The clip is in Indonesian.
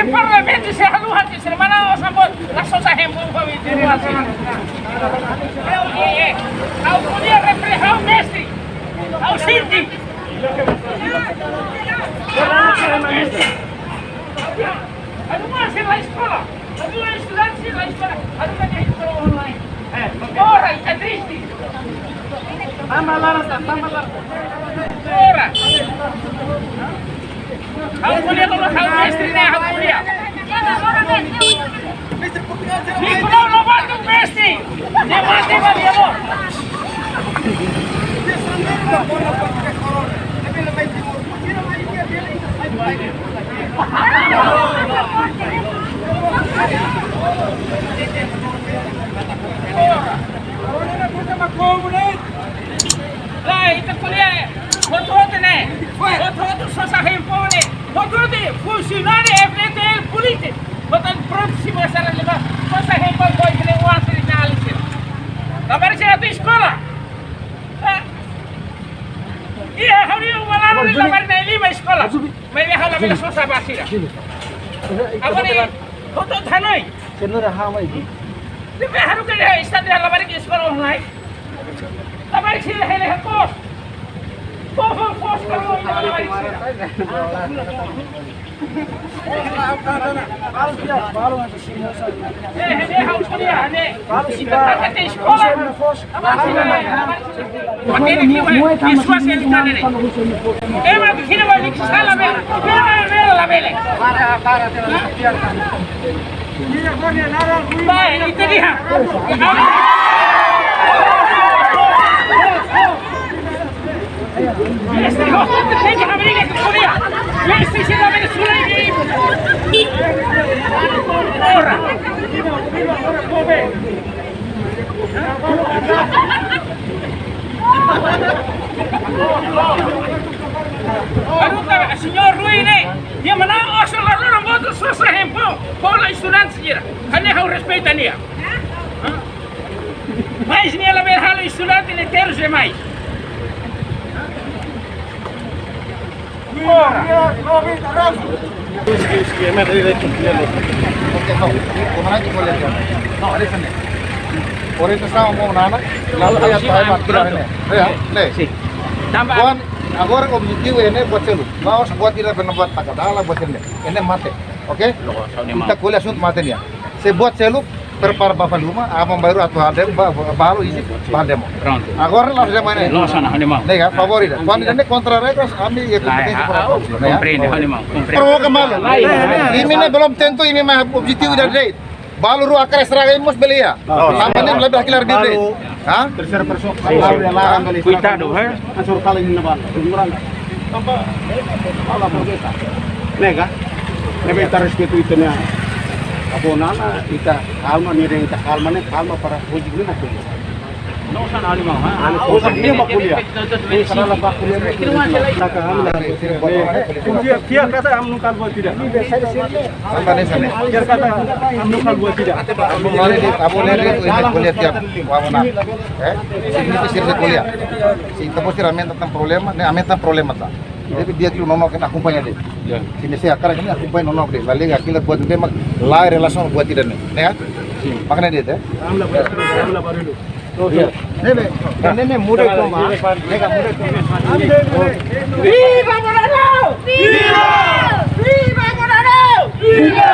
el parlamento se aluja que se hermana Osambol, la sosa ejemplo fue mi así. Ao podia reflejar o mestre, ao Cinti. Algumas na escola, algumas estudantes na escola, algumas na escola online. Porra, está triste. Tama larga. Porra. Ao podia colocar o mestre, né? Ao podia. Nicolau, não bate o mestre! Levante, Mariano! Lá, então, colher, controle, né? Controle, só se arrepone. Controle, funcionário, FNTL, político. Botan próximo essa levar, só se arrepone, pode ter um ato de análise. Agora você já tem escola. E a reunião, uma lá no lugar na Lima escola. Mas ele fala bem só essa vacina. Agora, todo Hanoi. Você não era rama aí? Deve haru que está de lá para que escola online. Agora se ele recos. Como fosse para o Este hijo, tem que abrir que podia. Este se dá bem sulei. Porra. Aruta, senhor Ruine, dia mana asal orang bodoh susah hempau. Pola estudante sira. Kanya kau respeita dia. Mais ni ela berhal estudante le terus demais. Por itu sama mau nana, lalu ya tahu makiran ini, ya, nih. Buat agora objetivo ini buat selu, mau buat tidak benar tak ada buat ini mate, oke? Kita kuliah sunt mate nih. Saya buat selu prepare bapak rumah, abang baru atau ada baru isi bahan demo. Agora lah demo ini. Nih kan, favorit. Kuan ini kontra regos, kami ya kompetisi Pro kembali. Ini belum tentu ini mah objetivo dari balu ru akar seragam mus beli ya. Sampai lebih akilar di rate. Hah? Terserah persok. Kuita do, ha? Ansur kali ini bang. Murah. Tanpa ala berbeda. Nega. Nebe respeto itu nya. Apo nana ita kalma ni ring ita kalma para hujig ni natin. No sana ali mau, ha? Ano sa dia makuliah. Ini sarala ba kuliah. Kia kata amnu kal buat tidak. Sampai sana. Kia kata amnu kal buat tidak. Abu nere itu ini kuliah tiap wawona. Sini sini kuliah. Si kita pasti ramen tentang problema tak. Jadi dia kilo nonok kena akumpanya deh. Sini saya akar ini akumpanya nonok deh. Lalu akila buat dia mak lai relasi buat tidak nih, ya? Makanya dia deh. Amla baru. Nene muda itu mah, mereka muda itu. Viva Colorado! Viva! Viva Colorado! Viva!